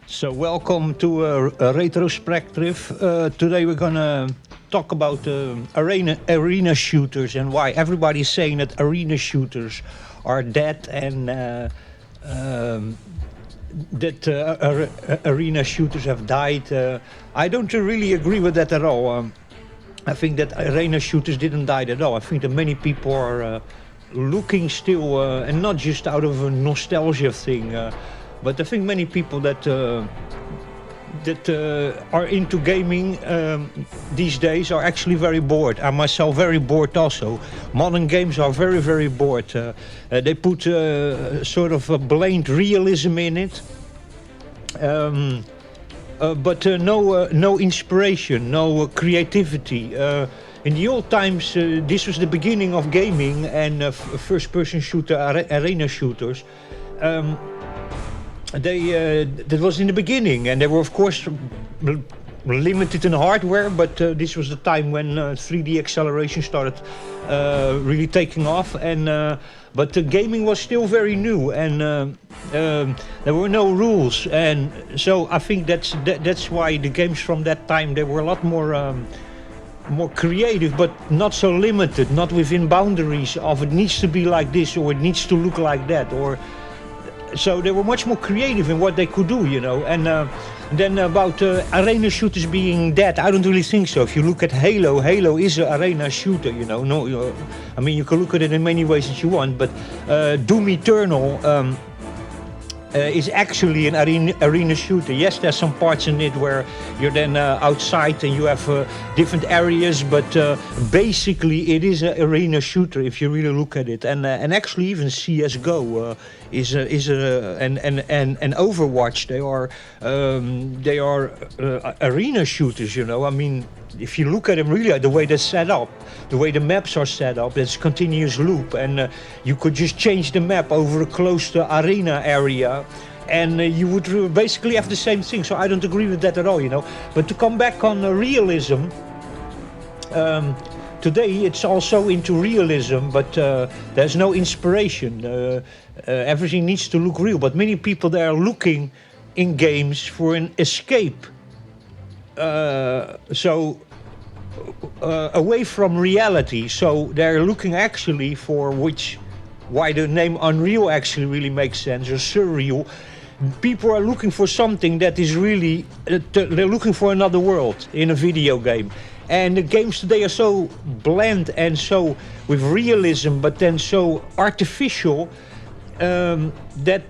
So welcome to a retrospective. Today we're gonna talk about arena shooters and why everybody's saying that arena shooters are dead and that arena shooters have died. I don't really agree with that at all. I think that arena shooters didn't die at all. I think that many people are looking still, and not just out of a nostalgia thing. But I think many people that are into gaming these days are actually very bored. I myself very bored also. Modern games are very, very bored. They put sort of a blamed realism in it. But no inspiration, no creativity. In the old times, this was the beginning of gaming and first-person shooter, arena shooters. That was in the beginning, and they were of course limited in hardware, but this was the time when 3D acceleration started really taking off, and but the gaming was still very new, and there were no rules, and so I think that's why the games from that time, they were a lot more creative, but not so limited, not within boundaries of it needs to be like this or it needs to look like that, or so they were much more creative in what they could do, you know. And then about arena shooters being dead, I don't really think so. If you look at Halo, Halo is an arena shooter, you know. No, I mean, you can look at it in many ways that you want, but Doom Eternal is actually an arena shooter. Yes, there's some parts in it where you're then outside and you have different areas, but basically it is an arena shooter if you really look at it. And actually even CS:GO is and Overwatch, they are arena shooters, you know. I mean, if you look at them really, the way they're set up, the way the maps are set up, it's continuous loop, and you could just change the map over a closed arena area, and you would basically have the same thing. So I don't agree with that at all, you know. But to come back on realism, today it's also into realism, but there's no inspiration. Everything needs to look real, but many people, they are looking in games for an escape. Away from reality, so they're looking actually for why the name Unreal actually really makes sense, or surreal. People are looking for something that is really, they're looking for another world in a video game. And the games today are so bland and so with realism, but then so artificial, that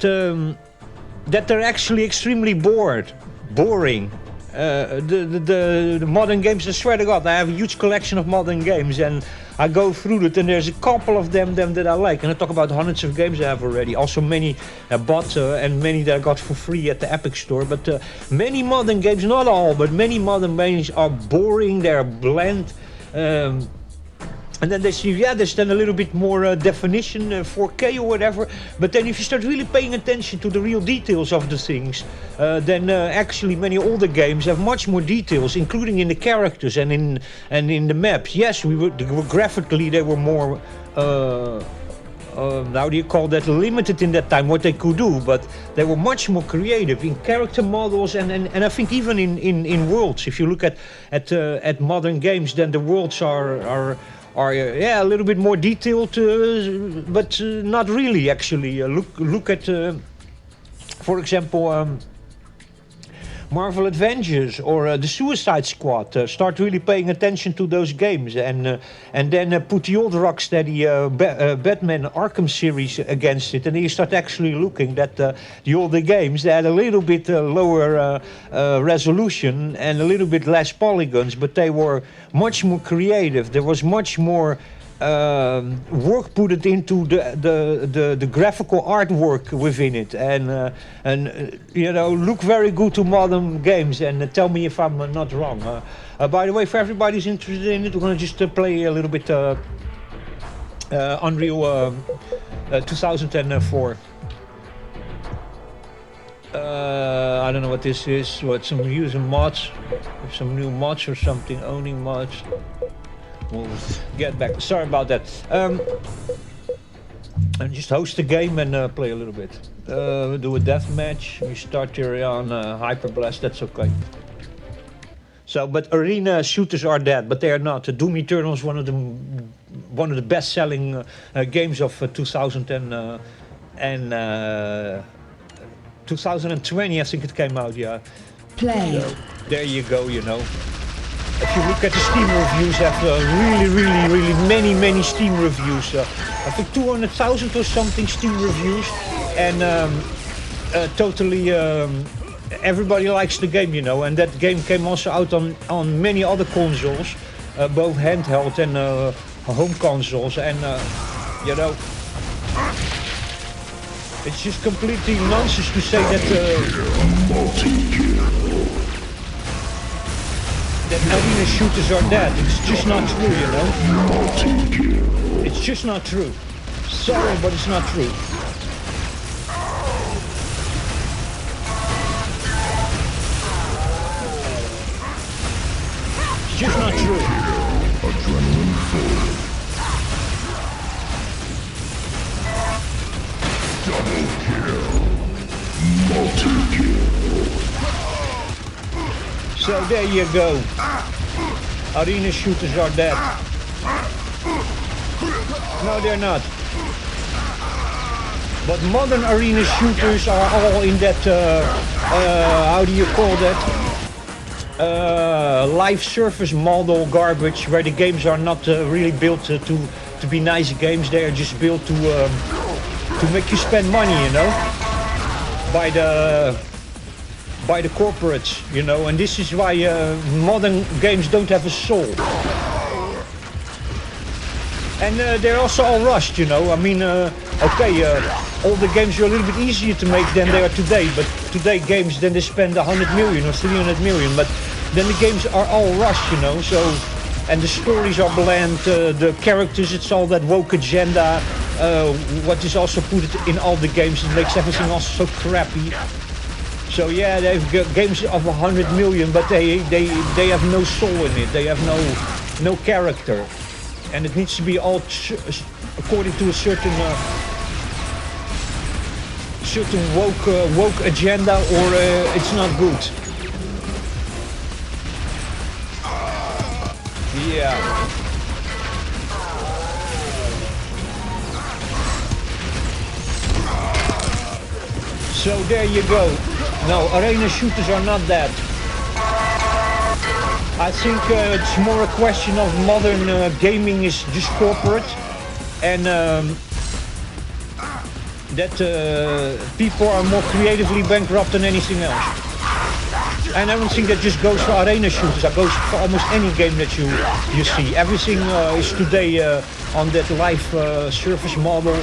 they're actually extremely boring. The modern games, I swear to God, I have a huge collection of modern games, and I go through it, and there's a couple of them that I like, and I talk about hundreds of games I have already. Also many I bought and many that I got for free at the Epic Store, but many modern games, not all, but many modern games are boring, they're bland. And then they see, yeah, there's then a little bit more definition, 4K or whatever. But then if you start really paying attention to the real details of the things, then actually many older games have much more details, including in the characters and in the maps. Yes, graphically they were more, how do you call that, limited in that time what they could do, but they were much more creative in character models and I think even in worlds. If you look at modern games, then the worlds are a little bit more detailed, but not really actually. Look at, for example, Marvel Avengers or the Suicide Squad. Start really paying attention to those games, and then put the old Rocksteady Batman Arkham series against it, and then you start actually looking that the older games, they had a little bit lower resolution and a little bit less polygons, but they were much more creative. There was much more work put it into the graphical artwork within it, and you know, look very good to modern games, and tell me if I'm not wrong. By the way, for everybody who's interested in it, we're going to just play a little bit Unreal 2004. I don't know what this is. What, some using mods, some new mods or something, owning mods. We'll get back. Sorry about that. and just host the game and play a little bit. Do a death match. We start here on Hyper Blast. That's okay. So, but arena shooters are dead, but they are not. Doom Eternal is one of the best-selling games of 2020. I think it came out. Yeah. Play. So, there you go. You know. If you look at the Steam reviews, have really many Steam reviews. I think 200,000 or something Steam reviews, and totally everybody likes the game, you know. And that game came also out on many other consoles, both handheld and home consoles, and you know, it's just completely nonsense to say that. That arena shooters are dead. It's just not true, you know? It's just not true. Sorry, but it's not true. It's just not true. Adrenaline full. Double kill. Multi-kill. So there you go. Arena shooters are dead. No, they're not. But modern arena shooters are all in that, how do you call that? Live service model garbage, where the games are not really built to be nice games. They are just built to make you spend money, you know, by the corporates, you know, and this is why modern games don't have a soul. And they're also all rushed, you know. I mean, okay, all the games are a little bit easier to make than they are today, but today games, then they spend 100 million or 300 million, but then the games are all rushed, you know, so, and the stories are bland, the characters, it's all that woke agenda, what is also put in all the games, it makes everything also so crappy. So yeah, they've got games of 100 million, but they have no soul in it. They have no character, and it needs to be all according to a certain woke agenda, or it's not good. Yeah. So there you go. No, arena shooters are not that. I think it's more a question of modern gaming is just corporate, and that people are more creatively bankrupt than anything else. And I don't think that just goes for arena shooters. That goes for almost any game that you see. Everything is today on that live service model,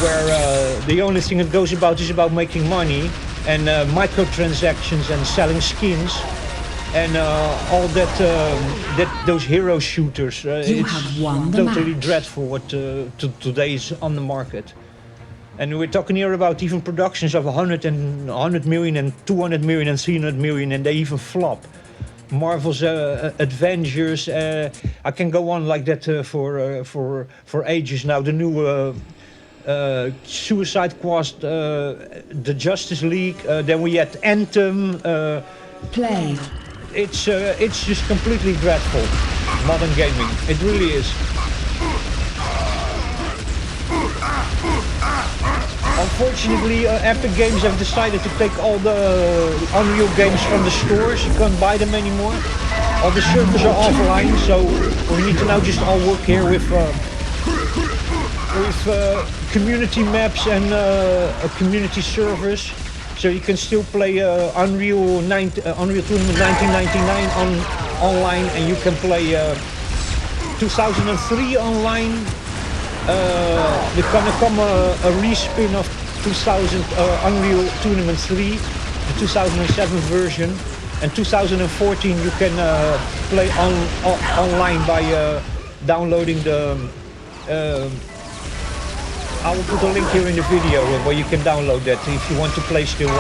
where the only thing it goes about is about making money and microtransactions and selling skins and all that those hero shooters. It's totally dreadful what today is on the market. And we're talking here about even productions of 100 million and 200 million and 300 million, and they even flop. Marvel's Avengers, I can go on like that for ages now. The new Suicide Squad, the Justice League, then we had Anthem. Play. It's just completely dreadful, modern gaming. It really is. Unfortunately, Epic Games have decided to take all the Unreal games from the stores. You can't buy them anymore. All the servers are offline, so we need to now just all work here with community maps and community servers. So you can still play Unreal Tournament 1999 online, and you can play 2003 online. There's gonna come a respin of Unreal Tournament 3, the 2007 version, and 2014 you can play online by downloading the. I will put a link here in the video where you can download that if you want to play still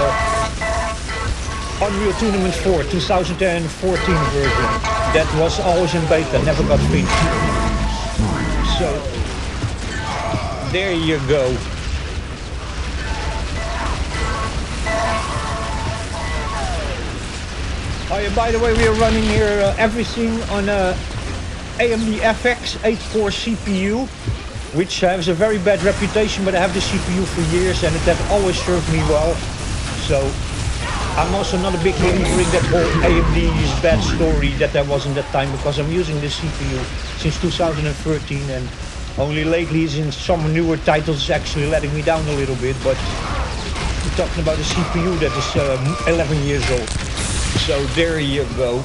Unreal Tournament 4 2014 version. That was always in beta, never got finished. So There you go. Oh yeah, by the way, we are running here everything on a AMD FX 8-core CPU, which has a very bad reputation, but I have the CPU for years and it has always served me well. So I'm also not a big believer in that whole AMD is bad story that there was in that time, because I'm using this CPU since 2013 and only lately in some newer titles it's actually letting me down a little bit, but we're talking about a CPU that is 11 years old. So there you go.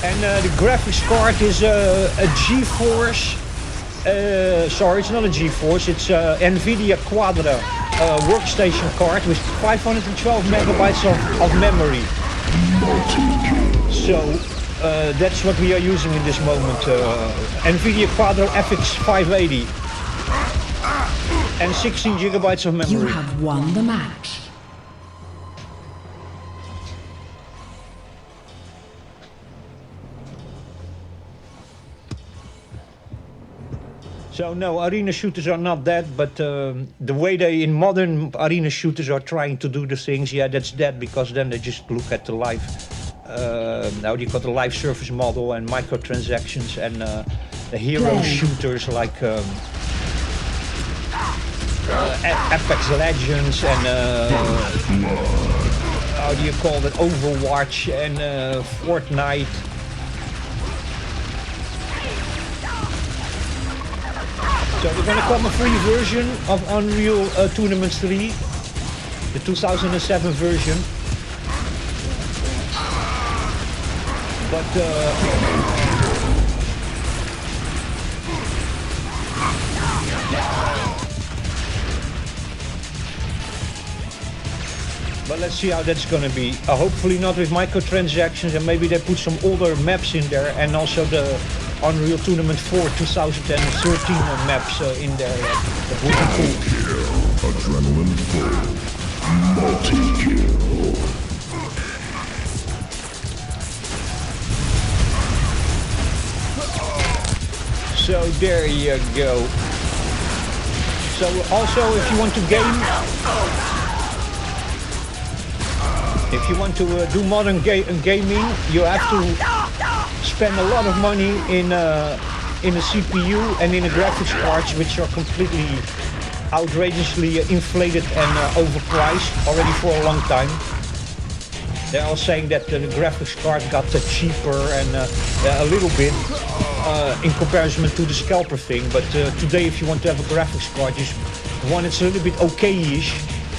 And the graphics card is a GeForce, sorry, it's not a GeForce, it's NVIDIA Quadra workstation card with 512 megabytes of memory. So that's what we are using in this moment. NVIDIA Quadra FX 580 and 16 gigabytes of memory. You have won the match. So no, arena shooters are not that, but the way they in modern arena shooters are trying to do the things, yeah, that's that, because then they just look at the live, now you got the live service model and microtransactions and the hero shooters like Apex Legends and how do you call that, Overwatch and Fortnite. So we're going to come a free version of Unreal Tournament 3, the 2007 version. But let's see how that's going to be. Hopefully not with microtransactions, and maybe they put some older maps in there, and also the Unreal Tournament 4 2013 maps in there. That would be cool. Adrenaline full. Multi-kill. So there you go. So also if you want to game, if you want to do modern gaming, you have to spend a lot of money in a CPU and in a graphics cards, which are completely outrageously inflated and overpriced already for a long time. They're all saying that the graphics card got cheaper and a little bit in comparison to the scalper thing. But today, if you want to have a graphics card, just one it's a little bit okay-ish.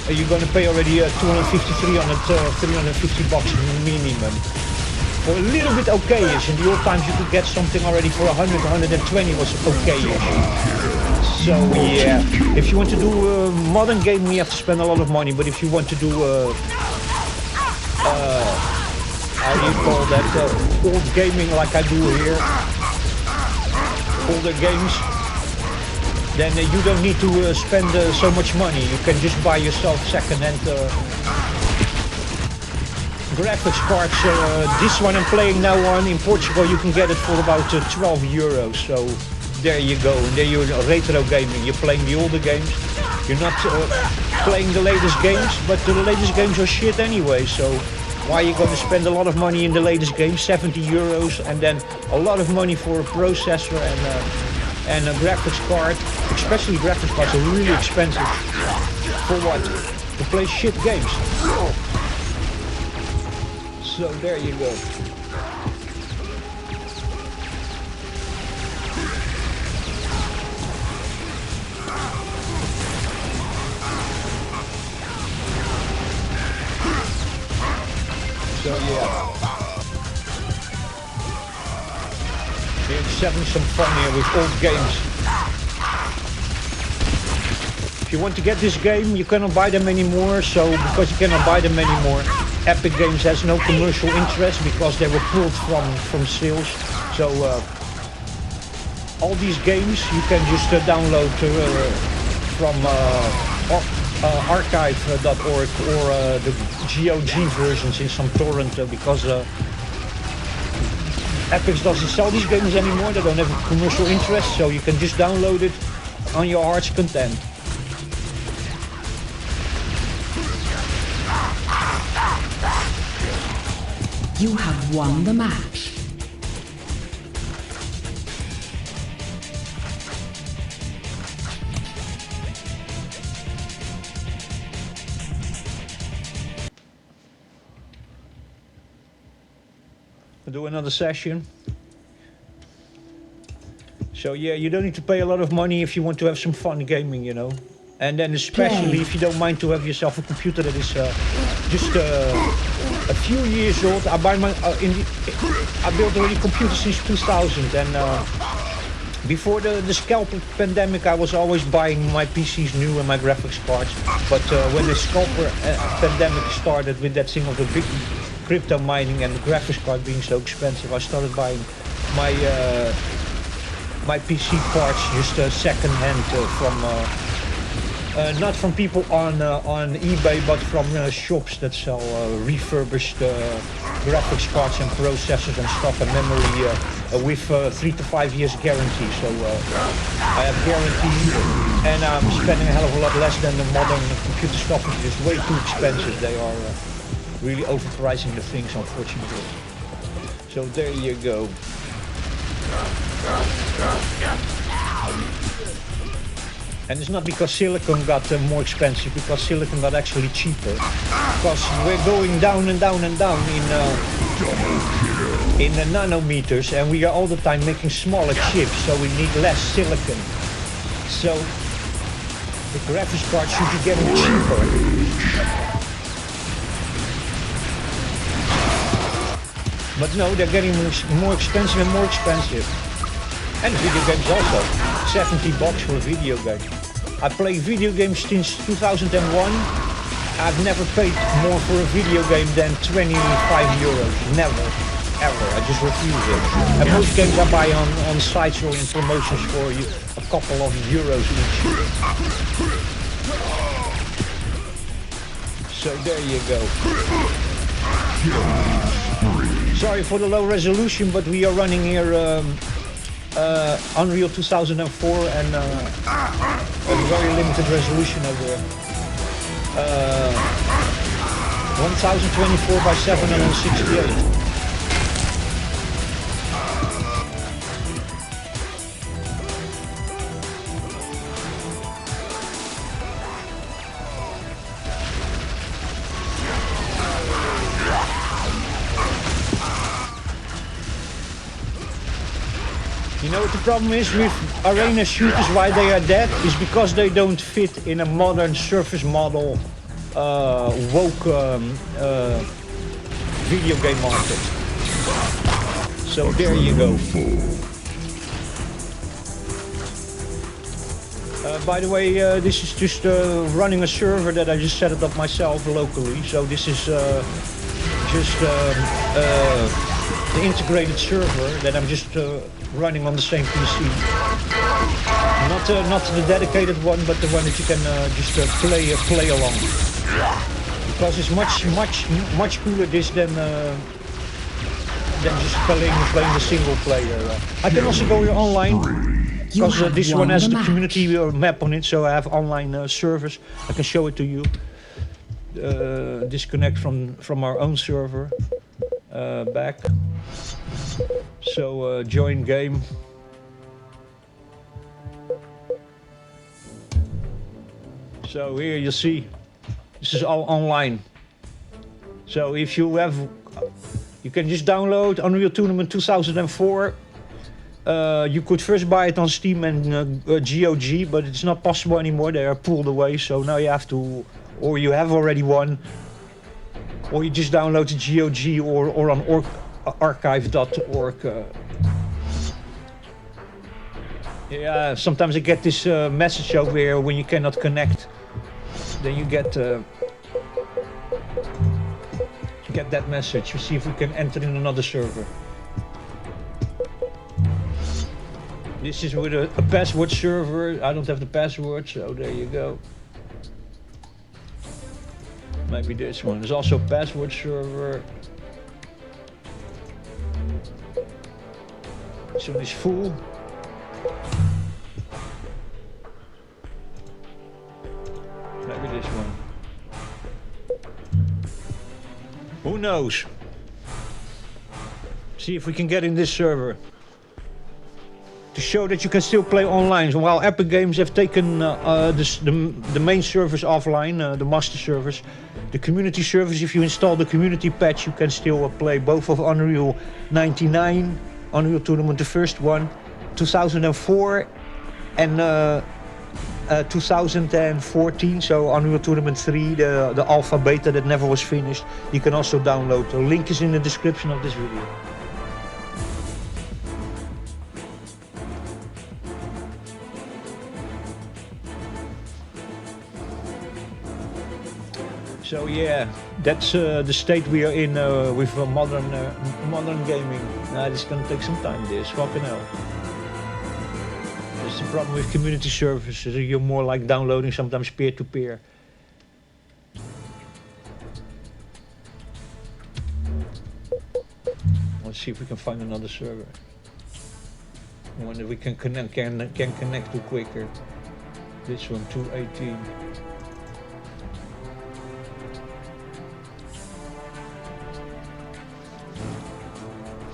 You're going to pay already 250, 300, 350 bucks minimum. For a little bit okay-ish. In the old times you could get something already for 100, 120 was okay-ish. So yeah, if you want to do modern gaming you have to spend a lot of money, but if you want to do how do you call that, old gaming like I do here, older games, then you don't need to spend so much money. You can just buy yourself second-hand graphics cards. This one I'm playing now on in Portugal, you can get it for about 12 euros. So there you go. And there you're retro gaming. You're playing the older games. You're not playing the latest games, but the latest games are shit anyway. So why are you going to spend a lot of money in the latest game, 70 euros, and then a lot of money for a processor and a graphics card? Especially graphics cards are really expensive. For what? To play shit games. So there you go. So yeah. We're just having some fun here with old games. If you want to get this game, you cannot buy them anymore. So because you cannot buy them anymore, Epic Games has no commercial interest because they were pulled from sales. So all these games you can just download from archive.org or the GOG versions in some torrent because Epic doesn't sell these games anymore, they don't have a commercial interest, so you can just download it on your heart's content. You have won the match. We'll do another session. So yeah, you don't need to pay a lot of money if you want to have some fun gaming, you know. And then especially if you don't mind to have yourself a computer that is just a few years old. I built already computers since 2000, and before the scalper pandemic, I was always buying my PCs new and my graphics cards. But when the scalper pandemic started with that thing of the big crypto mining and the graphics card being so expensive, I started buying my my PC parts just second hand from not from people on eBay, but from shops that sell refurbished graphics cards and processors and stuff, and memory with 3 to 5 years guarantee. So I have guarantee, and I'm spending a hell of a lot less than the modern computer stuff, which is way too expensive. They are really overpricing the things, unfortunately. So there you go. And it's not because silicon got more expensive, because silicon got actually cheaper. Because we're going down and down and down in the nanometers, and we are all the time making smaller chips, so we need less silicon. So the graphics card should be getting cheaper. But no, they're getting more expensive and more expensive. And video games also. 70 bucks for a video game. I play video games since 2001. I've never paid more for a video game than 25 euros. Never. Ever. I just refuse it. And most games I buy on sites or in promotions for a couple of euros each. So there you go. Sorry for the low resolution, but we are running here Unreal 2004 and a very limited resolution over here. 1024 by 768. You know what the problem is with arena shooters, why they are dead, is because they don't fit in a modern surface model woke video game market. So there you go. By the way, this is just running a server that I just set it up myself locally. So this is just the integrated server that I'm just running on the same PC. Not the dedicated one, but the one that you can just play along. Because it's much cooler this than just playing the single player. I can also go here online, because this one has the community map on it, so I have online servers. I can show it to you. Disconnect from our own server. Back. So join game. So here you see, this is all online. So if you have, you can just download Unreal Tournament 2004. You could first buy it on Steam and GOG, but it's not possible anymore. They are pulled away. So now you have to, or you have already one, or you just download the GOG or on archive.org. Yeah, sometimes I get this message over here when you cannot connect. Then you get that message. You see if we can enter in another server. This is with a password server. I don't have the password, so there you go. Maybe this one. There's also a password server. This one is full. Maybe this one. Who knows? See if we can get in this server. To show that you can still play online. So while Epic Games have taken the main servers offline, the master servers, the community servers, if you install the community patch, you can still play both of Unreal 99, Unreal Tournament, the first one, 2004, and 2014. So Unreal Tournament 3, the alpha beta that never was finished. You can also download. The link is in the description of this video. So yeah, that's the state we are in with modern gaming. This is gonna take some time. This fucking hell. That's the problem with community services. You're more like downloading sometimes peer to peer. Let's see if we can find another server. One that we can connect to quicker. This one, 218.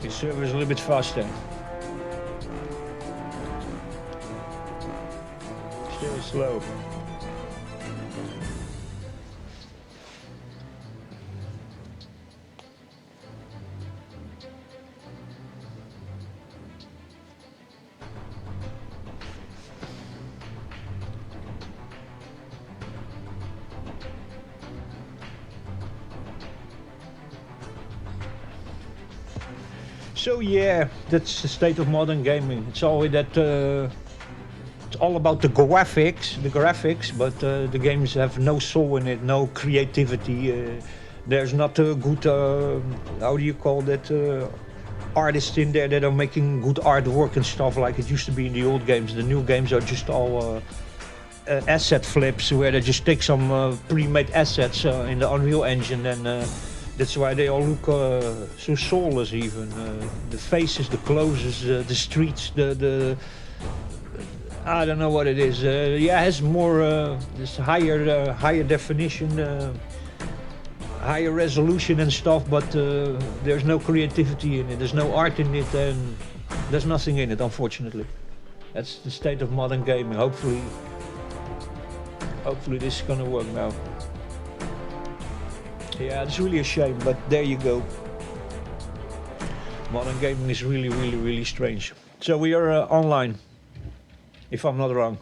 This server is a little bit faster. Still slow. So yeah, that's the state of modern gaming. It's always that it's all about the graphics, but the games have no soul in it, no creativity. There's not a good, how do you call that, artists in there that are making good artwork and stuff like it used to be in the old games. The new games are just all asset flips where they just take some pre-made assets in the Unreal Engine and that's why they all look so soulless even. The faces, the clothes, the streets, the I don't know what it is. Yeah, it has more, this higher definition, higher resolution and stuff, but there's no creativity in it. There's no art in it, and there's nothing in it, unfortunately. That's the state of modern gaming. Hopefully this is gonna work now. Yeah, it's really a shame, but there you go. Modern gaming is really strange. So we are online, if I'm not wrong.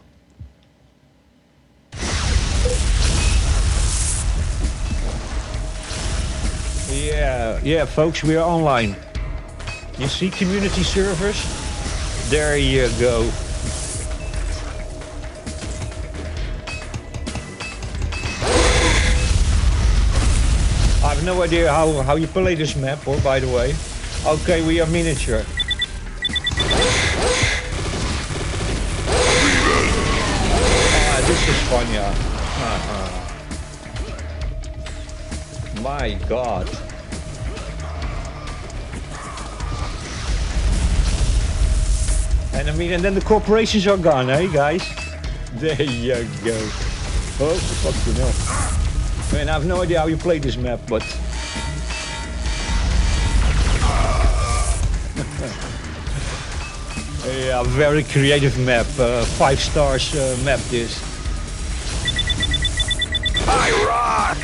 Yeah, folks, we are online. You see community servers? There you go. I have no idea how you play this map, or by the way. Okay, we are miniature. This is fun, yeah. My God. And I mean, and then the corporations are gone, eh, guys? There you go. Oh, fucking hell. Man, I have no idea how you play this map, but... yeah, very creative map. 5 stars map this. I rock!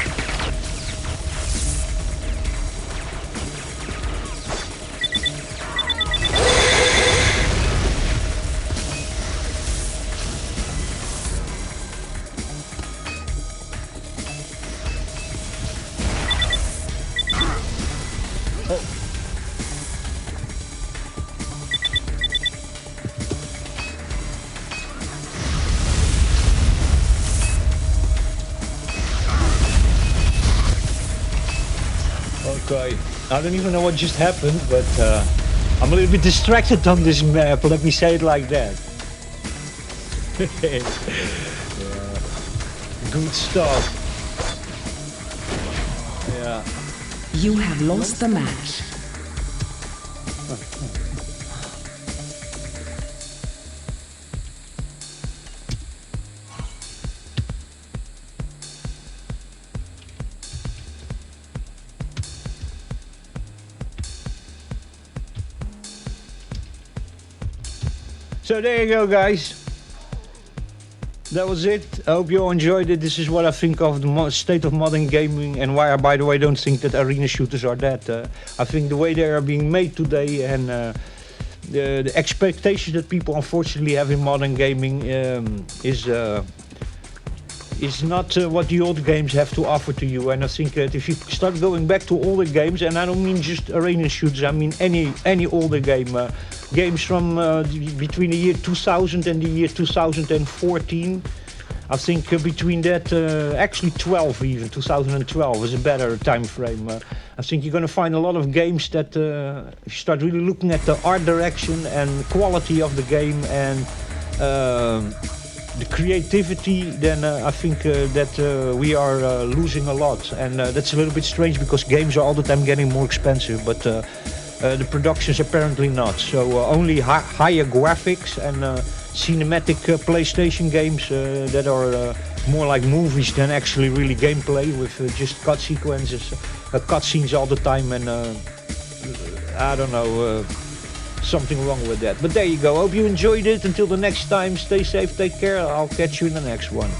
Okay, I don't even know what just happened, but I'm a little bit distracted on this map, let me say it like that. Yeah. Good stuff. Yeah. You have lost the match. So there you go, guys. That was it. I hope you all enjoyed it. This is what I think of the state of modern gaming, and why I, by the way, don't think that arena shooters are dead. I think the way they are being made today, and the expectations that people unfortunately have in modern gaming is not what the old games have to offer to you. And I think that if you start going back to older games, and I don't mean just arena shooters, I mean any older game, games from between the year 2000 and the year 2014. I think between that, actually 12 even, 2012 is a better time frame. I think you're going to find a lot of games that if you start really looking at the art direction and quality of the game and the creativity, then I think that we are losing a lot. And that's a little bit strange because games are all the time getting more expensive, but the productions apparently not. So only higher graphics and cinematic PlayStation games that are more like movies than actually really gameplay with just cut sequences, cutscenes all the time, and I don't know, something wrong with that. But there you go. Hope you enjoyed it. Until the next time, stay safe, take care. I'll catch you in the next one.